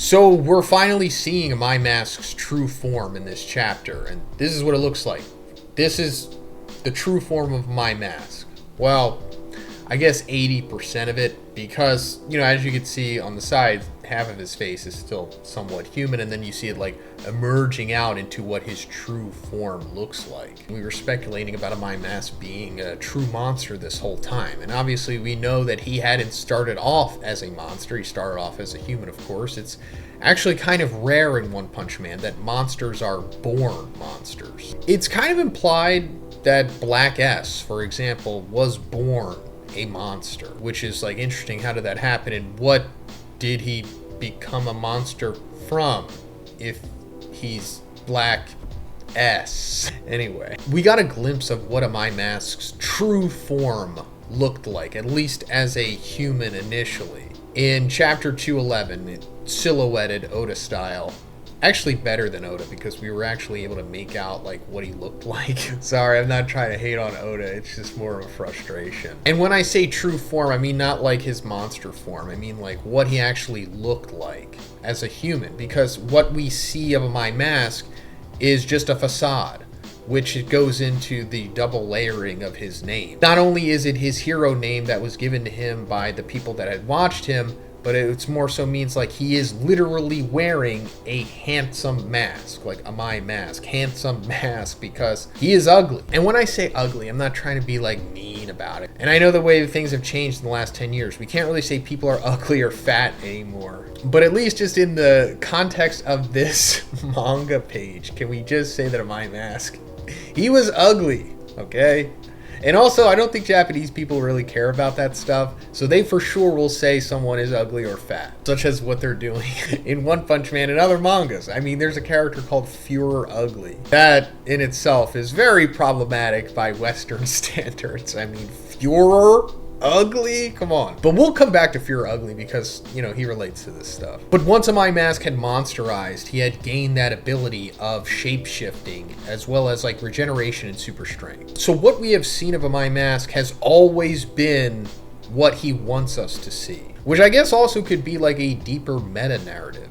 So we're finally seeing Amai Mask's true form in this chapter, and this is what it looks like. This is the true form of Amai Mask. Well, I guess 80% of it, because, you know, as you can see on the side, half of his face is still somewhat human, and then you see it like emerging out into what his true form looks like. We were speculating about Amai Mask being a true monster this whole time, and obviously we know that he hadn't started off as a monster. He started off as a human, of course. It's actually kind of rare in One Punch Man that monsters are born monsters. It's kind of implied that Black S, for example, was born a monster, which is like interesting. How did that happen, and what did he become a monster from if he's Black S? Anyway, we got a glimpse of what Amai Mask's true form looked like, at least as a human initially. In chapter 211, it silhouetted Oda style. Actually better than Oda, because we were actually able to make out like what he looked like. Sorry, I'm not trying to hate on Oda, it's just more of a frustration. And when I say true form, I mean not like his monster form. I mean like what he actually looked like as a human, because what we see of Amai Mask is just a facade, which it goes into the double layering of his name. Not only is it his hero name that was given to him by the people that had watched him, but it's more so means like he is literally wearing a handsome mask, like Amai Mask, handsome mask, because he is ugly. And when I say ugly, I'm not trying to be like mean about it. And I know the way things have changed in the last 10 years. We can't really say people are ugly or fat anymore. But at least just in the context of this manga page, can we just say that Amai Mask, he was ugly, okay? And also, I don't think Japanese people really care about that stuff, so they for sure will say someone is ugly or fat, such as what they're doing in One Punch Man and other mangas. I mean, there's a character called Führer Ugly. That in itself is very problematic by Western standards. I mean, Führer Ugly? Come on. But we'll come back to Führer Ugly because, you know, he relates to this stuff. But once Amai Mask had monsterized, he had gained that ability of shape-shifting, as well as like regeneration and super strength. So what we have seen of Amai Mask has always been what he wants us to see, which I guess also could be like a deeper meta-narrative.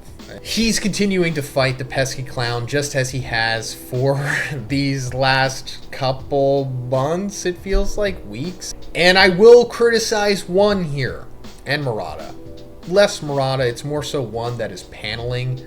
He's continuing to fight the Pesky Clown just as he has for these last couple months, it feels like weeks. And I will criticize one here, and Murata. Less Murata, it's more so one that is paneling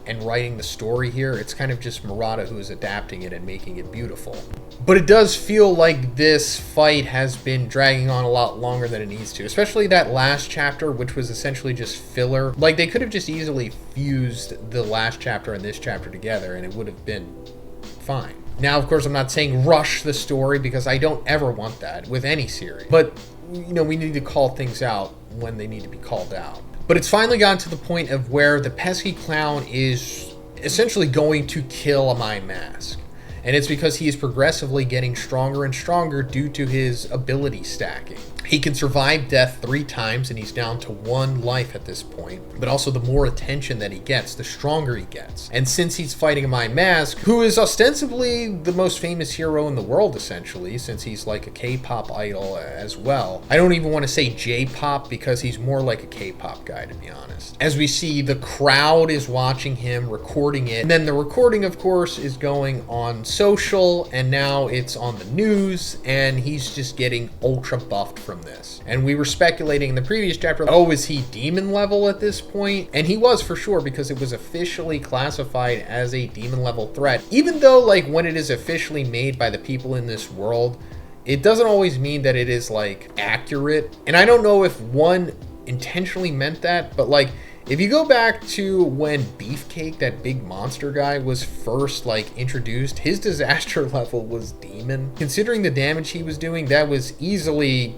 and writing the story here. It's kind of just Murata who is adapting it and making it beautiful. But it does feel like this fight has been dragging on a lot longer than it needs to, especially that last chapter, which was essentially just filler. Like, they could have just easily fused the last chapter and this chapter together and it would have been fine. Now, of course, I'm not saying rush the story, because I don't ever want that with any series. But, you know, we need to call things out when they need to be called out. But it's finally gotten to the point of where the Pesky Clown is essentially going to kill Amai Mask. And it's because he is progressively getting stronger and stronger due to his ability stacking. He can survive death 3 times and he's down to 1 life at this point. But also the more attention that he gets, the stronger he gets. And since he's fighting Amai Mask, who is ostensibly the most famous hero in the world essentially, since he's like a K-pop idol as well. I don't even want to say J-pop because he's more like a K-pop guy, to be honest. As we see, the crowd is watching him, recording it. And then the recording, of course, is going on social, and now it's on the news, and he's just getting ultra buffed from this. And we were speculating in the previous chapter, oh, is he demon level at this point? And he was for sure, because it was officially classified as a demon level threat. Even though, like, when it is officially made by the people in this world, it doesn't always mean that it is, like, accurate. And I don't know if one intentionally meant that, but, like, if you go back to when Beefcake, that big monster guy, was first like introduced, his disaster level was demon. Considering the damage he was doing, that was easily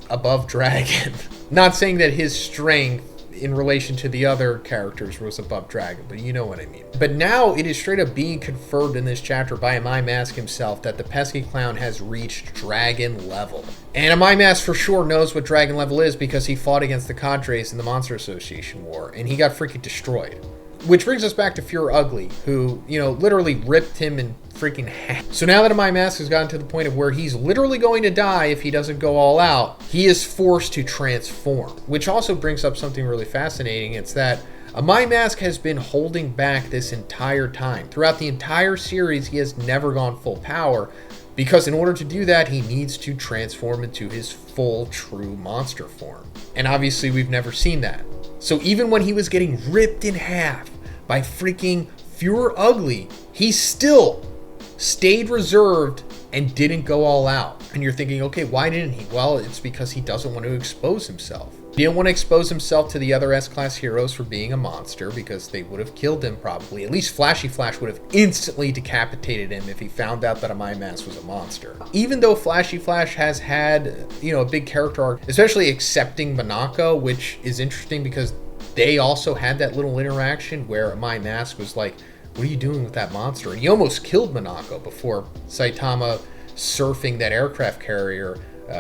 above dragon. Not saying that his strength in relation to the other characters was above dragon, but you know what I mean. But now it is straight up being confirmed in this chapter by Amai Mask himself that the Pesky Clown has reached dragon level. And Amai Mask for sure knows what dragon level is, because he fought against the Cadres in the Monster Association War, and he got freaking destroyed. Which brings us back to Führer Ugly, who, you know, literally ripped him in freaking half. So now that Amai Mask has gotten to the point of where he's literally going to die if he doesn't go all out, he is forced to transform. Which also brings up something really fascinating. It's that Amai Mask has been holding back this entire time. Throughout the entire series, he has never gone full power, because in order to do that, he needs to transform into his full, true monster form. And obviously, we've never seen that. So even when he was getting ripped in half by freaking Pure Ugly, he still stayed reserved and didn't go all out. And you're thinking, okay, why didn't he? Well, it's because he doesn't want to expose himself. He didn't want to expose himself to the other S-Class heroes for being a monster, because they would have killed him probably. At least Flashy Flash would have instantly decapitated him if he found out that Amai Mask was a monster. Even though Flashy Flash has had, a big character arc, especially accepting Monaco, which is interesting because they also had that little interaction where Amai Mask was like, what are you doing with that monster? And he almost killed Monaco before Saitama surfing that aircraft carrier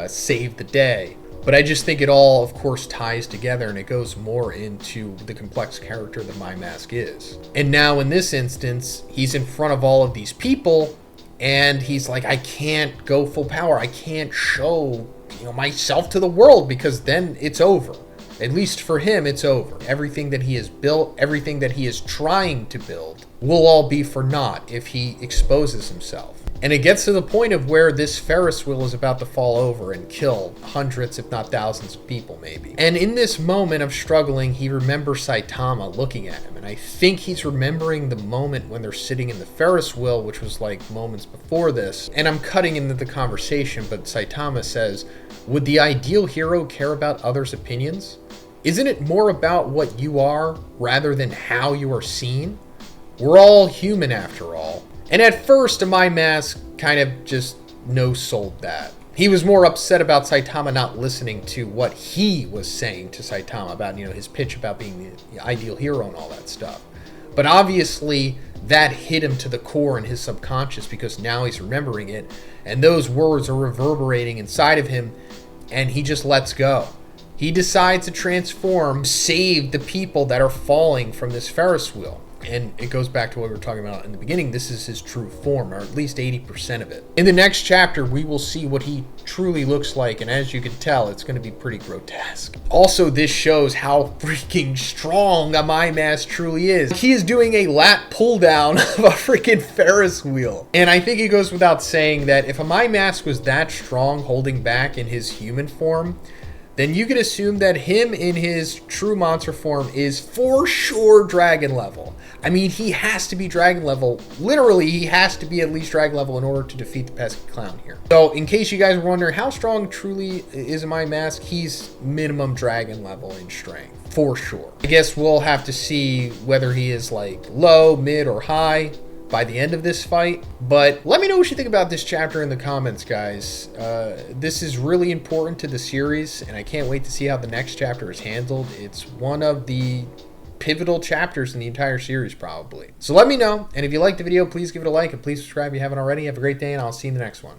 saved the day. But I just think it all, of course, ties together, and it goes more into the complex character that Amai Mask is. And now in this instance, he's in front of all of these people, and he's like, I can't go full power. I can't show, myself to the world, because then it's over. At least for him, it's over. Everything that he has built, everything that he is trying to build, will all be for naught if he exposes himself. And it gets to the point of where this Ferris wheel is about to fall over and kill hundreds, if not thousands of people, maybe. And in this moment of struggling, he remembers Saitama looking at him. And I think he's remembering the moment when they're sitting in the Ferris wheel, which was like moments before this. And I'm cutting into the conversation, but Saitama says, would the ideal hero care about others' opinions? Isn't it more about what you are rather than how you are seen? We're all human after all. And at first, Amai Mask kind of just no-sold that. He was more upset about Saitama not listening to what he was saying to Saitama about, his pitch about being the ideal hero and all that stuff. But obviously, that hit him to the core in his subconscious, because now he's remembering it, and those words are reverberating inside of him, and he just lets go. He decides to transform, save the people that are falling from this Ferris wheel. And it goes back to what we were talking about in the beginning. This is his true form, or at least 80% of it. In the next chapter, we will see what he truly looks like, and as you can tell, it's going to be pretty grotesque. Also, this shows how freaking strong Amai Mask truly is. He is doing a lat pull down of a freaking Ferris wheel. And I think it goes without saying that if Amai Mask was that strong holding back in his human form, then you can assume that him in his true monster form is for sure dragon level. I mean, he has to be dragon level. Literally, he has to be at least dragon level in order to defeat the Pesky Clown here. So, in case you guys were wondering how strong truly is Amai Mask, he's minimum dragon level in strength, for sure. I guess we'll have to see whether he is like low, mid, or high by the end of this fight. But let me know what you think about this chapter in the comments, guys. This is really important to the series, and I can't wait to see how the next chapter is handled. It's one of the pivotal chapters in the entire series, probably. So let me know, and if you liked the video, please give it a like, and please subscribe if you haven't already. Have a great day, and I'll see you in the next one.